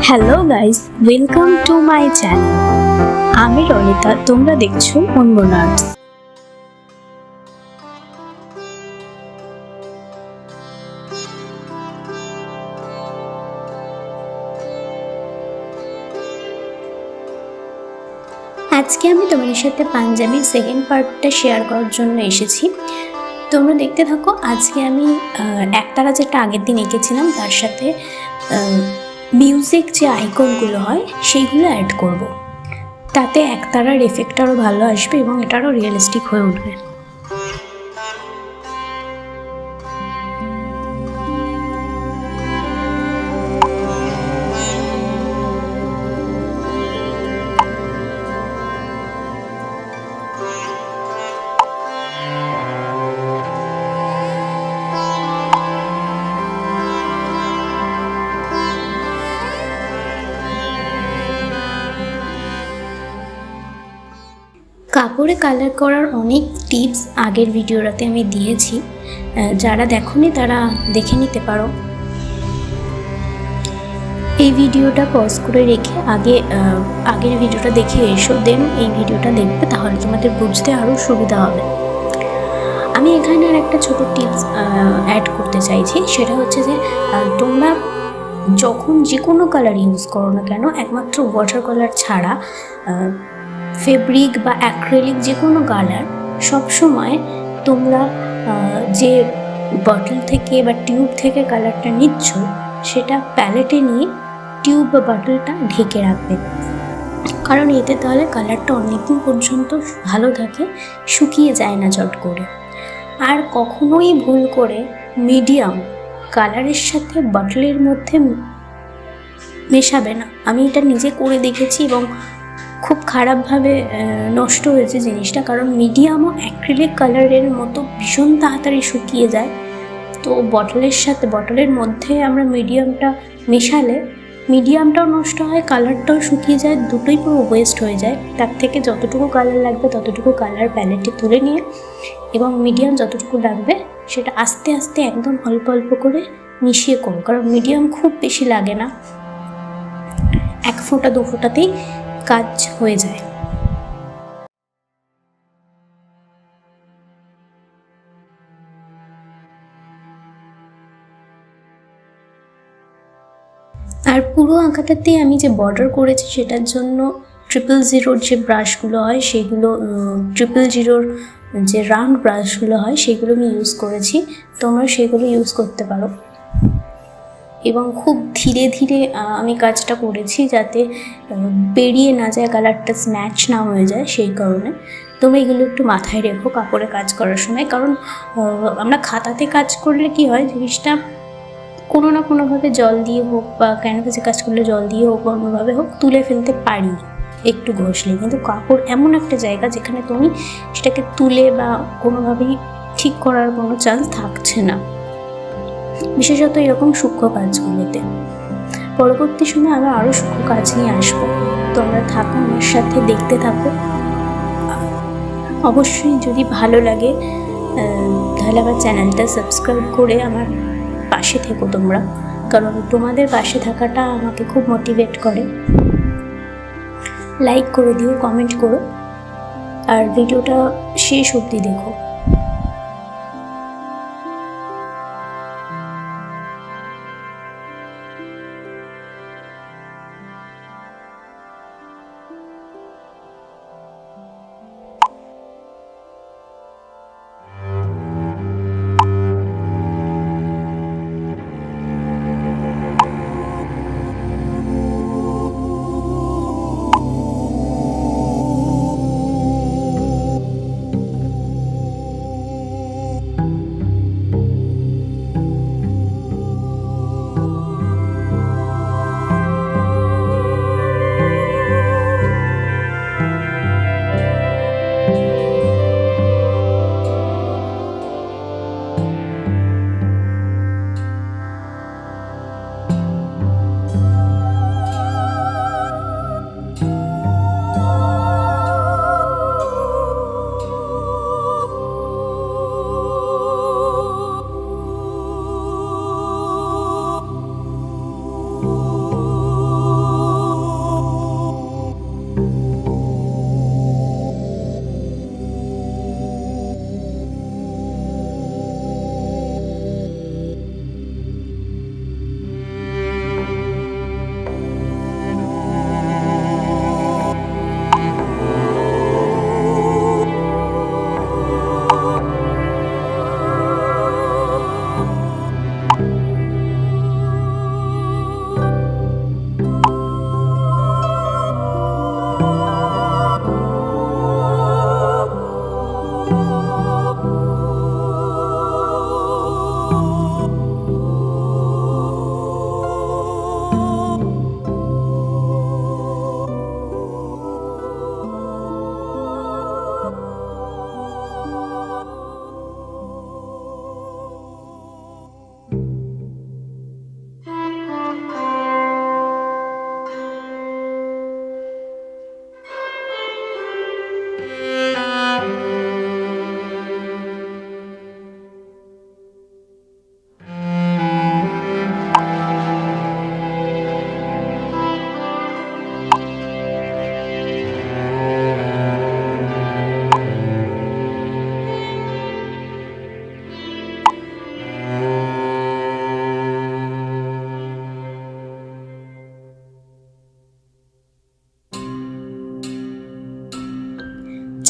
Hello guys, welcome to my channel. আমি রনিতা, তোমরা দেখছো unmonarts। আজকে আমি তোমাদের সাথে পাঞ্জাবির সেকেন্ড পার্টটা শেয়ার করার জন্য এসেছি। তোমরা দেখতে থাকো। আজকে আমি একতারা যেটা আগের দিন এঁকেছিলাম তার সাথে মিউজিক যে আইকনগুলো হয় সেইগুলো অ্যাড করব। তাতে একতারার এফেক্ট আরও ভালো আসবে এবং এটা আরও রিয়েলিস্টিক হয়ে উঠবে। কাপড়ে কালার করার অনেক টিপস আগের ভিডিওটাতে আমি দিয়েছি, যারা দেখোনি তারা দেখে নিতে পারো। এই ভিডিওটা পজ করে রেখে আগের ভিডিওটা দেখে এসো, দেন এই ভিডিওটা দেখবে, তাহলে তোমাদের বুঝতে আরও সুবিধা হবে। আমি এখানে আর একটা ছোটো টিপস অ্যাড করতে চাইছি, সেটা হচ্ছে যে তোমরা যখন যে কোনো কালার ইউজ করো না কেন, একমাত্র ওয়াটার কালার ছাড়া ফেব্রিক বা অ্যাক্রিলিক যে কোনো কালার সবসময় তোমরা যে বটল থেকে বা টিউব থেকে কালারটা নিচ্ছ সেটা প্যালেটে নিয়ে টিউব বা বটলটা ঢেকে রাখবে, কারণ এতে তাহলে কালারটা অনেকদিন পর্যন্ত ভালো থাকে, শুকিয়ে যায় না চট করে। আর কখনোই ভুল করে মিডিয়াম কালারের সাথে বটলের মধ্যে মেশাবে না। আমি এটা নিজে করে দেখেছি এবং খুব খারাপভাবে নষ্ট হয়েছে জিনিসটা, কারণ মিডিয়ামও অ্যাক্রিলিক কালারের মতো ভীষণ তাড়াতাড়ি শুকিয়ে যায়। তো বটলের মধ্যে আমরা মিডিয়ামটা মেশালে মিডিয়ামটাও নষ্ট হয়, কালারটাও শুকিয়ে যায়, দুটোই পুরো ওয়েস্ট হয়ে যায়। তার থেকে যতটুকু কালার লাগবে ততটুকু কালার প্যালেটে তুলে নিয়ে এবং মিডিয়াম যতটুকু লাগবে সেটা আস্তে আস্তে একদম অল্প অল্প করে মিশিয়ে করো, কারণ মিডিয়াম খুব বেশি লাগে না, 1 ফোঁটা 2 ফোঁটাতেই কাজ হয়ে যায়। আর পুরো আঁকাটাতে আমি যে বর্ডার করেছি সেটার জন্য 000 যে ব্রাশগুলো হয় সেগুলো 000 যে রাউন্ড ব্রাশগুলো হয় সেগুলো আমি ইউজ করেছি, তোমরা সেগুলো ইউজ করতে পারো। এবং খুব ধীরে ধীরে আমি কাজটা করেছি যাতে বেরিয়ে না যায়, কালারটা স্ম্যাচ না হয়ে যায়, সেই কারণে তোমরা এগুলো একটু মাথায় রেখো কাপড়ে কাজ করার সময়। কারণ আমরা খাতাতে কাজ করলে কি হয়, জিনিসটা কোনো না কোনোভাবে জল দিয়ে হোক বা ক্যানভাসে কাজ করলে জল দিয়ে হোক বা অন্যভাবে হোক তুলে ফেলতে পারি একটু ঘষলে, কিন্তু কাপড় এমন একটা জায়গা যেখানে তুমি সেটাকে তুলে বা কোনোভাবেই ঠিক করার কোনো চান্স থাকছে না, বিশেষত এরকম সূক্ষ্ম কাজগুলোতে। পরবর্তী সময় আমরা আরও সূক্ষ্ম কাজ নিয়ে আসবো, তোমরা থাকো আমার সাথে, দেখতে থাকো। অবশ্যই যদি ভালো লাগে তাহলে আমার চ্যানেলটা সাবস্ক্রাইব করে আমার পাশে থেকো তোমরা, কারণ তোমাদের পাশে থাকাটা আমাকে খুব মোটিভেট করে। লাইক করে দিও, কমেন্ট করো, আর ভিডিওটা শেষ অবধি দেখো।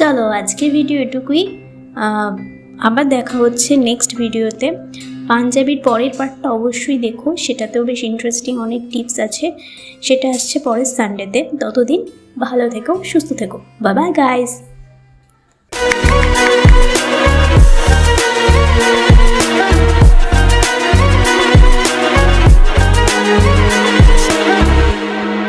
চলো আজকের ভিডিও এটুকুই, আবার দেখা হচ্ছে নেক্সট ভিডিওতে। পাঞ্জাবির পরের পার্টটা অবশ্যই দেখো, সেটাতেও বেশ ইন্টারেস্টিং অনেক টিপস আছে। সেটা আসছে পরের সানডেতে। ততদিন ভালো থেকো, সুস্থ থেকো। Bye bye guys.